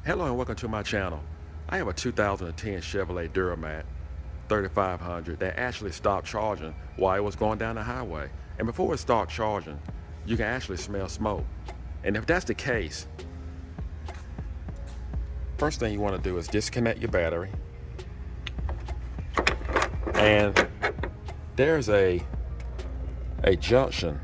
Hello and welcome to my channel. I have a 2010 Chevrolet Duramax 3500 that actually stopped charging while it was going down the highway. And before it started charging, you can actually smell smoke. And if that's the case, first thing you want to do is disconnect your battery. And there's a junction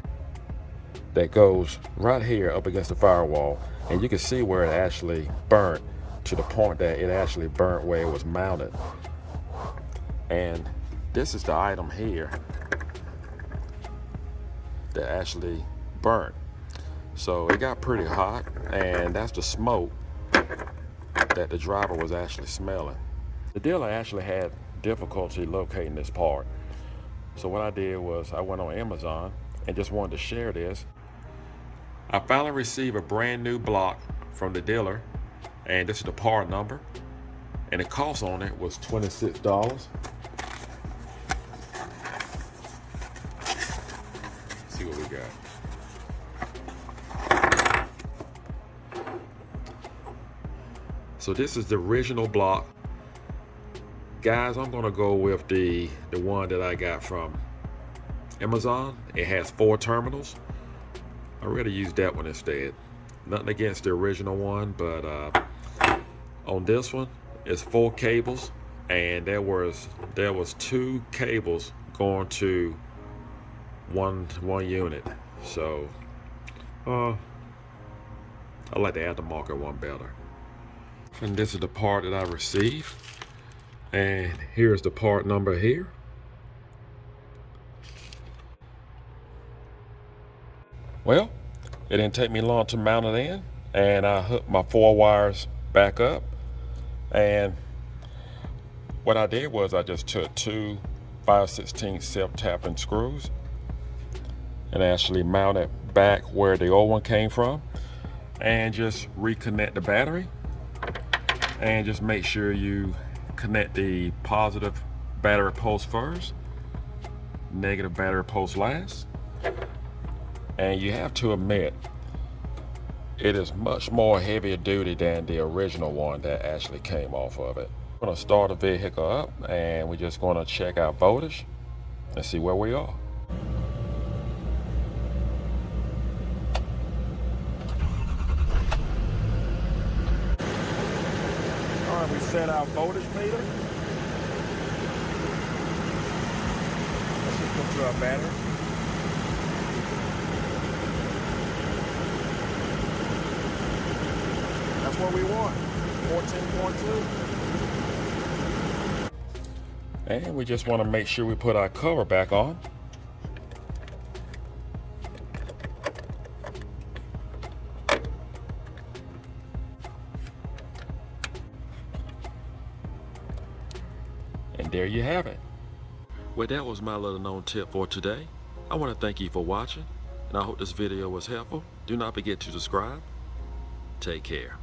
that goes right here up against the firewall, and you can see where it actually burnt, to the point that it actually burnt where it was mounted. And this is the item here that actually burnt. So it got pretty hot, and that's the smoke that the driver was actually smelling. The dealer actually had difficulty locating this part. So what I did was I went on Amazon and just wanted to share this. I finally received a brand new block from the dealer, and this is the part number, and the cost on it was $26. See what we got. So this is the original block. Guys, I'm gonna go with the one that I got from Amazon. It has 4 terminals. I really use that one instead. Nothing against the original one, but on this one, it's 4 cables, and there was 2 cables going to one unit. So I like the aftermarket one better. And this is the part that I received, and here's the part number here. Well, it didn't take me long to mount it in, and I hooked my 4 wires back up. And what I did was I just took 2 5/16 self-tapping screws and actually mounted back where the old one came from, and just reconnect the battery, and just make sure you connect the positive battery post first, negative battery post last. And you have to admit, it is much more heavier duty than the original one that actually came off of it. I'm gonna start the vehicle up, and we're just gonna check out voltage and see where we are. All right, we set our voltage meter. Let's just go to our battery. That's what we want, 14.2. And we just want to make sure we put our cover back on. And there you have it. Well, that was my little known tip for today. I want to thank you for watching, and I hope this video was helpful. Do not forget to subscribe. Take care.